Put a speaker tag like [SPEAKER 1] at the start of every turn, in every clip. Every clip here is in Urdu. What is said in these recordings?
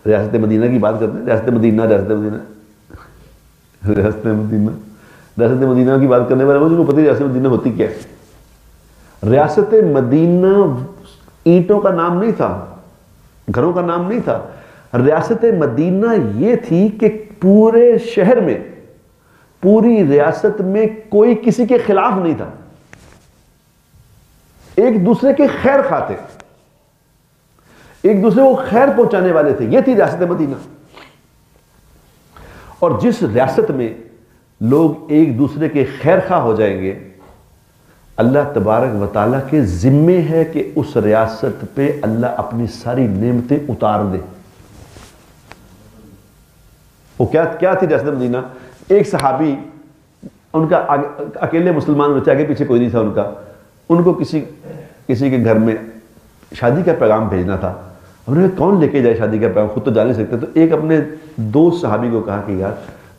[SPEAKER 1] ریاست مدینہ کی بات کرتے ہیں، ریاست مدینہ کی بات کرنے والے مجھے کو پتہ ریاست مدینہ ہوتی کیا ہے۔ ریاست مدینہ اینٹوں کا نام نہیں تھا، گھروں کا نام نہیں تھا۔ ریاست مدینہ یہ تھی کہ پورے شہر میں، پوری ریاست میں کوئی کسی کے خلاف نہیں تھا، ایک دوسرے کے خیر خواہ تھے، ایک دوسرے کو خیر پہنچانے والے تھے، یہ تھی ریاست مدینہ۔ اور جس ریاست میں لوگ ایک دوسرے کے خیر خواہ ہو جائیں گے، اللہ تبارک و تعالیٰ کے ذمے ہے کہ اس ریاست پہ اللہ اپنی ساری نعمتیں اتار دے۔ وہ کیا تھی ریاست مدینہ؟ ایک صحابی، ان کا اکیلے مسلمان بچے، آگے پیچھے کوئی نہیں تھا ان کا، ان کو کسی کے گھر میں شادی کا پیغام بھیجنا تھا۔ انہوں نے کون لے کے جائے شادی کا پیغام، خود تو جا نہیں سکتے، تو ایک اپنے دوست صحابی کو کہا کہ یار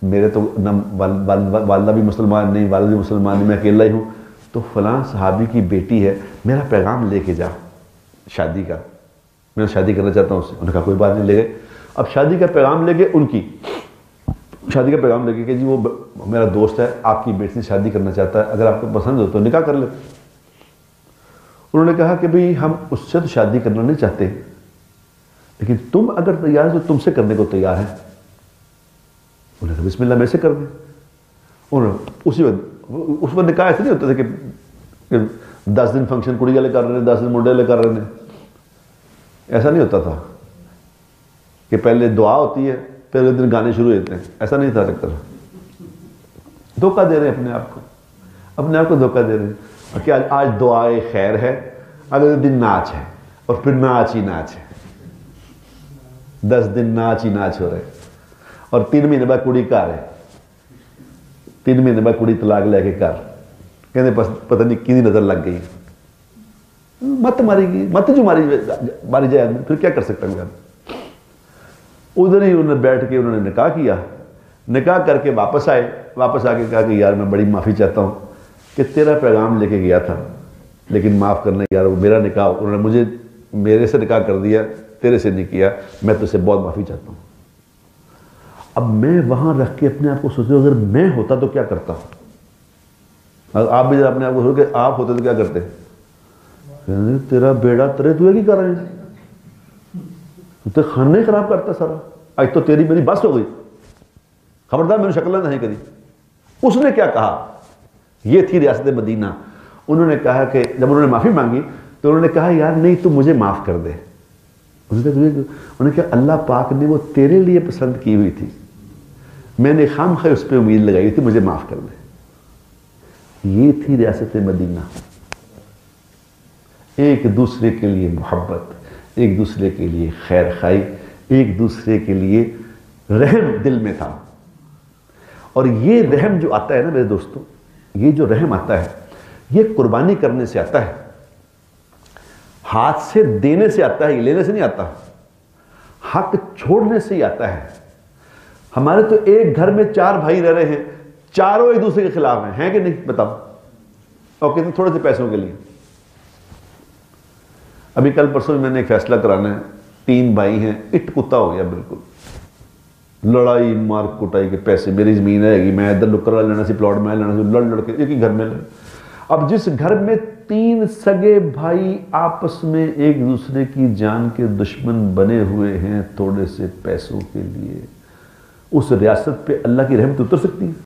[SPEAKER 1] میرے تو نہ والدہ بھی مسلمان نہیں، والد بھی مسلمان نہیں، میں اکیلا ہی ہوں، تو فلاں صحابی کی بیٹی ہے، میرا پیغام لے کے جا شادی کا، میں شادی کرنا چاہتا ہوں اس سے۔ انہوں نے کہا کوئی بات نہیں، لے گئے۔ اب شادی کا پیغام لے گئے، ان کی شادی کا پیغام لے گئے کہ جی وہ میرا دوست ہے، آپ کی بیٹی سے شادی کرنا چاہتا ہے، اگر آپ کو پسند ہو تو نکاح کر لیں۔ انہوں نے کہا کہ بھئی ہم اس سے تو شادی کرنا نہیں چاہتے، لیکن تم اگر تیار ہو تو تم سے کرنے کو تیار ہیں۔ انہوں نے کہا بسم اللہ، میں سے کر دیں۔ انہوں نے اس وقت نکاح ایسے نہیں ہوتا تھا کہ 10 دن فنکشن کڑی والے کر رہے ہیں، 10 دن منڈے والے کر رہے ہیں، ایسا نہیں ہوتا تھا کہ پہلے دعا ہوتی ہے پھر اگلے دن گانے شروع ہوتے ہیں، ایسا نہیں تھا چکر۔ دھوکہ دے رہے ہیں اپنے آپ کو دھوکہ دے رہے ہیں کہ آج دعائے خیر ہے، اگلے دن ناچ ہے، اور پھر ناچ ہی ناچ ہے، 10 دن ناچ ہی ناچ ہو رہے ہیں، اور 3 مہینے بعد کڑی گھر ہے، 3 مہینے بعد کڑی طلاق لے کے گھر، کہنے پتہ نہیں کتنی نظر لگ گئی، مت ماری گی، مت جو ماری جائے آدمی، پھر کیا کر سکتا ہے۔ ادھر ہی انہوں نے بیٹھ کے انہوں نے نکاح کیا، نکاح کر کے واپس آئے، واپس آ کے کہا کہ یار میں بڑی معافی چاہتا ہوں کہ تیرا پیغام لے کے گیا تھا، لیکن معاف کرنا یار، وہ میرا نکاح انہوں نے میرے سے نکاح کر دیا، تیرے سے نہیں کیا، میں تجھ سے بہت معافی چاہتا ہوں۔ اب میں وہاں رکھ کے اپنے آپ کو سوچتا ہوں اگر میں ہوتا تو کیا کرتا، آپ بھی اپنے آپ کو سوچو کہ آپ ہوتے تو کیا کرتے؟ تیرا بیڑا ترے تو کی کر رہے ہیں، تو کھانا ہی خراب کرتا سارا، آج تو تیری میری بس ہو گئی، خبردار میں نے شکل نہیں کری۔ اس نے کیا کہا؟ یہ تھی ریاست مدینہ۔ انہوں نے کہا کہ جب انہوں نے معافی مانگی تو انہوں نے کہا یار نہیں تو مجھے معاف کر دے۔ انہوں نے کہا اللہ پاک نے وہ تیرے لیے پسند کی ہوئی تھی، میں نے خامخواہ اس پہ امید لگائی تھی، مجھے معاف کر دے۔ یہ تھی ریاست مدینہ، ایک دوسرے کے لیے محبت، ایک دوسرے کے لیے خیر خواہی، ایک دوسرے کے لیے رحم دل میں تھا۔ اور یہ رحم جو آتا ہے نا میرے دوستوں، یہ جو رحم آتا ہے یہ قربانی کرنے سے آتا ہے، ہاتھ سے دینے سے آتا ہے، یہ لینے سے نہیں آتا، حق چھوڑنے سے ہی آتا ہے۔ ہمارے تو ایک گھر میں 4 بھائی رہ رہے ہیں، چاروں ایک دوسرے کے خلاف ہیں کہ نہیں؟ بتاؤ، اور کتنے تھوڑے سے پیسوں کے لیے۔ ابھی کل پرسوں میں نے ایک فیصلہ کرانا ہے، 3 بھائی ہیں، اٹ کتا ہو گیا بالکل، لڑائی مار کٹائی کے پیسے، میری زمین رہے گی، میں ادھر لکر لینا سی، پلاٹ میں لینا سی، لڑ کے ایک ہی گھر میں لڑ۔ اب جس گھر میں 3 سگے بھائی آپس میں ایک دوسرے کی جان کے دشمن بنے ہوئے ہیں تھوڑے سے پیسوں کے لیے، اس ریاست پہ اللہ کی رحمت اتر سکتی ہے؟